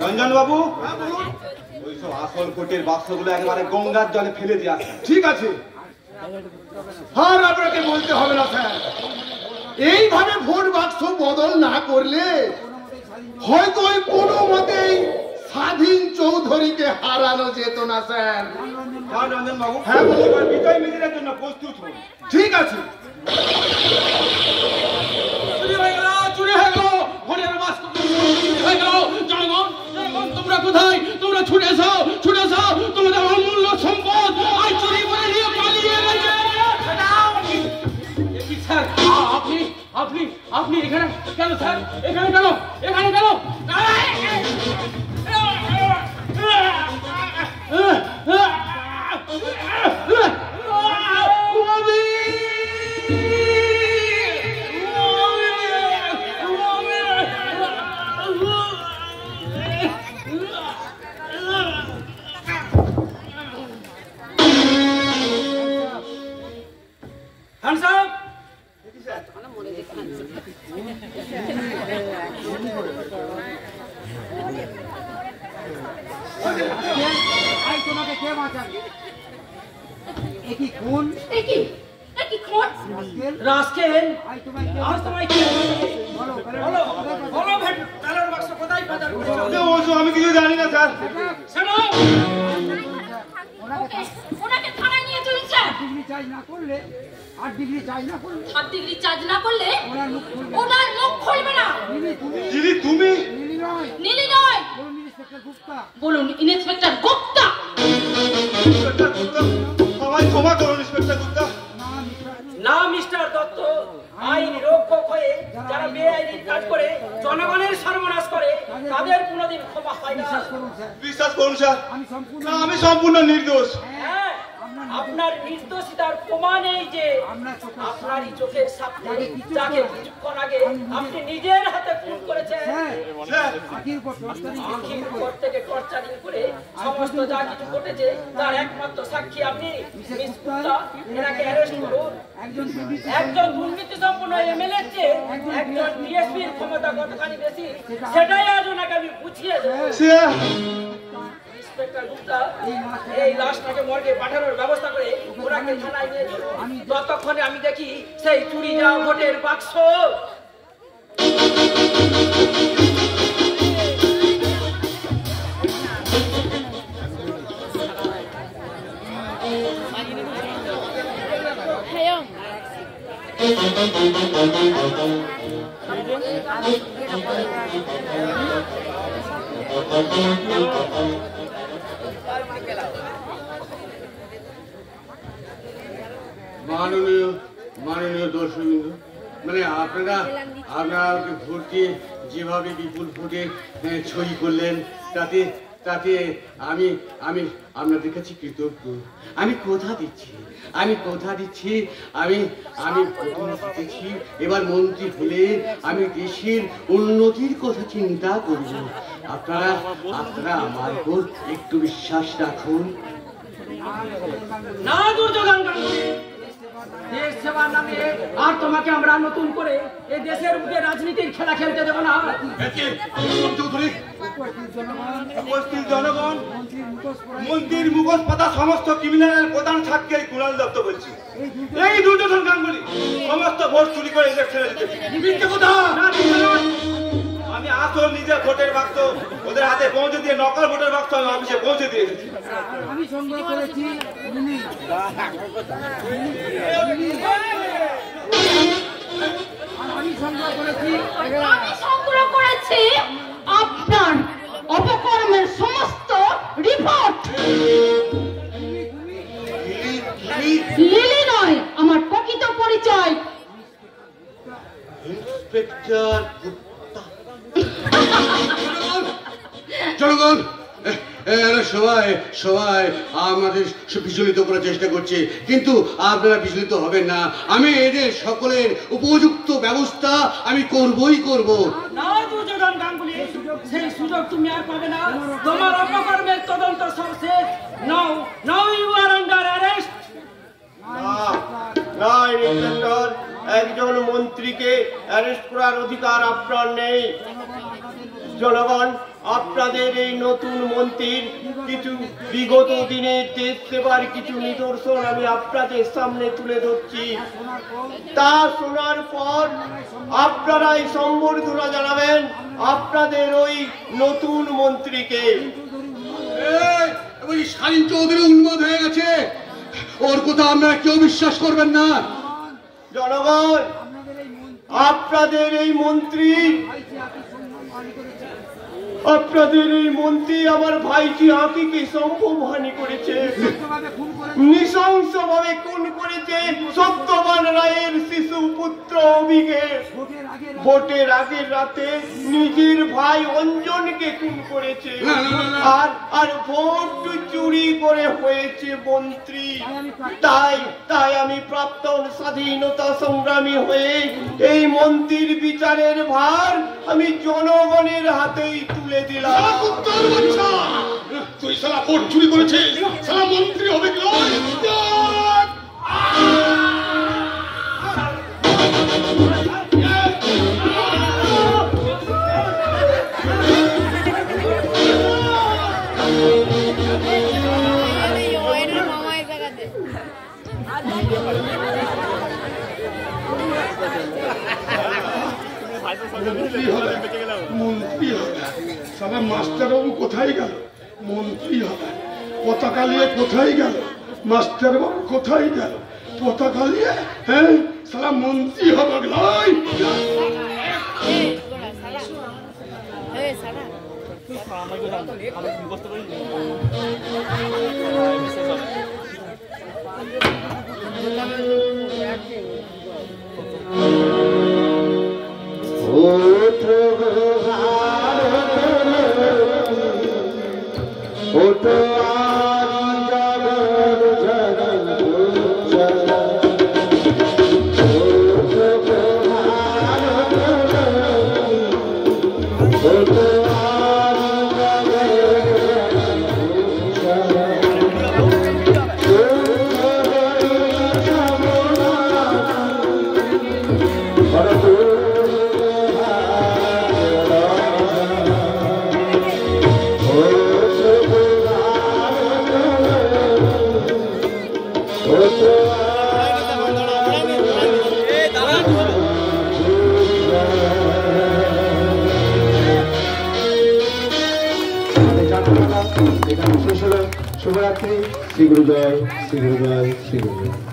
রঞ্জন বাবু, ওইসব আসল কোটের বাক্সগুলো একেবারে গঙ্গার জলে ফেলে দিয়ে আসেন। ঠিক আছে, আর আপনাকে বলতে হবে না স্যার। এইভাবে ভোট বাক্স বদল না করলে হয়তো ওই কোনো মতেই স্বাধীন চৌধুরীকে হারানো যেত না স্যার। রঞ্জন বাবু, হ্যাঁ বিজয় মিছিলের জন্য প্রস্তুত হন। ঠিক আছে। চুরি হয়ে গেল, চুরি হয়ে গেল, ভোটের বাক্স চুরি হয়ে গেল। জনগণ, জনগণ তোমরা কোথায়? তোমরা ছুটে এসো, ছুটে এসো, তোমাদের অমূল্য সম্পদ আজ চুরি করে নিয়ে পালিয়ে গেছে। স্যার, আপনি আপনি আপনি এখানে কেন স্যার? এখানে কেন? এখানে কেন? আমি কিছু জানি না স্যার। বলুন ইন্সপেক্টর গুপ্তা। সবাই ক্ষমা করুন ইন্সপেক্টর গুপ্তা। না মিস্টার দত্ত, আইন রক্ষক হয়ে যারা বেআইনি কাজ করে জনগণের সর্বনাশ করে তাদের কোনোদিন ক্ষমা হয় না। বিশ্বাস করুন স্যার, আমি সম্পূর্ণ নির্দোষ। হ্যাঁ, আপনার নির্দোষিতার প্রমাণ এই যে আপনারই চোখের সামনে যাকে কিছুক্ষণ আগে আপনি নিজের হাতে খুন করেছেন, আখির উপর থেকে টর্চারিং করে সমস্ত যা কিছু ঘটেছে তার একমাত্র সাক্ষী আপনি। মিস গুপ্তা, এনাকে অ্যারেস্ট করুন। একজন দুর্নীতি সম্পন্ন এমএলএ চেয়ে একজন ডিএসপির ক্ষমতা কতখানি বেশি সেটাই আজ ওনাকে আমি বুঝিয়ে দেবো। ইন্সপেক্টর গুপ্তা, এই লাশটাকে মর্গে পাঠানোর ব্যবস্থা করে ওনাকে থানায় নিয়ে চলুন। ততক্ষণে আমি দেখি সেই চুরি যাওয়া ভোটের বাক্স। মাননীয় দর্শকবৃন্দ, মানে আপনারা ভোট দিয়ে যেভাবে বিপুল ভোটে ছড়ি করলেন তাতে তাতে আমি আমি আপনাদের কাছে কৃতজ্ঞ। আমি কথা দিচ্ছি আমি জিতেছি। এবার মন্ত্রী হলে আমি দেশের উন্নতির কথা চিন্তা করব। আপনারা আমার উপর একটু বিশ্বাস রাখুন। না দুর্যোধন গাঙ্গুলি, দেশ সেবার নামে আর তোমাকে আমরা নতুন করে এই দেশের বুকে রাজনীতির খেলা খেলতে দেব না। জনগণ, মন্ত্রীর মুখোশ পাতা সমস্ত ক্রিমিনালের প্রধান সাক্ষী কুণাল দত্ত বলছি। এই দুর্যোধন গাঙ্গুলি সমস্ত ভোট চুরি করে ইলেকশনে জিতেছে। আমি আসল নিজের ভোটের বাক্স ওদের হাতে পৌঁছে দিয়ে নকল ভোটের বাক্স আমি অফিসে পৌঁছে দিয়ে এসেছি। আমি সংগ্রহ করেছি আপনার অপকর্মের সমস্ত রিপোর্ট। লিলি নয়, আমার প্রকৃত পরিচয় ইন্সপেক্টর গুপ্তা। জনগণ, সবাই আমাদের বিচলিত করার চেষ্টা করছে, কিন্তু আপনারা বিচলিত হবেন না। আমি এদের সকলের উপযুক্ত ব্যবস্থা আমি করবই করব। না দুর্যোধন গাঙ্গুলি, সেই সুযোগ তুমি আর পাবে না। তোমার অপকর্মের তদন্ত সব শেষ। Now you are under arrest. না ইন্সপেক্টর, একজন মন্ত্রীকে অ্যারেস্ট করার অধিকার আপনার নেই। জনগণ, আপনাদের এই নতুন মন্ত্রীর কিছু বিগত দিনের দেশ সেবার কিছু নিদর্শন আমি আপনাদের সামনে তুলে ধরছি। তা শোনার পর আপনারাই সম্বর্ধনা জানাবেন আপনাদের ওই নতুন মন্ত্রীকে। ওই শালীন চৌধুরী উন্মাদ হয়ে গেছে, ওর কথা আপনারা কেউ বিশ্বাস করবেন না। জনগণ, আপনাদের এই মন্ত্রী আমার ভাইজি আঁকিকে সম্ভবহানি করেছে, নৃশংসভাবে খুন করেছে সত্যবান রায়ের শিশু পুত্র অভিকে। ভোটের আগের রাতে নিজের ভাই অঞ্জনকে খুন করেছে, আর ভোট চুরি করে হয়েছে মন্ত্রী। তাই আমি প্রাক্তন স্বাধীনতা সংগ্রামী হয়ে এই মন্ত্রীর বিচারের ভার আমি জনগণের হাতেই তুলে দিলাম। তুই সালা ভোট চুরি করেছিস, সালা মন্ত্রী হবে কি? মন্ত্রী হবে সালা, মাস্টারবাবু কোথায় গেল? মন্ত্রী হবে, পতাকা নিয়ে কোথায় গেল? মাস্টারবাবু কোথায় গেল? পতাকা নিয়ে, হ্যাঁ সালা মন্ত্রী হবে। শুভরাত্রি। শ্রী গুরু জয়, শ্রী গুরু জয়, শ্রী গুরু জয়।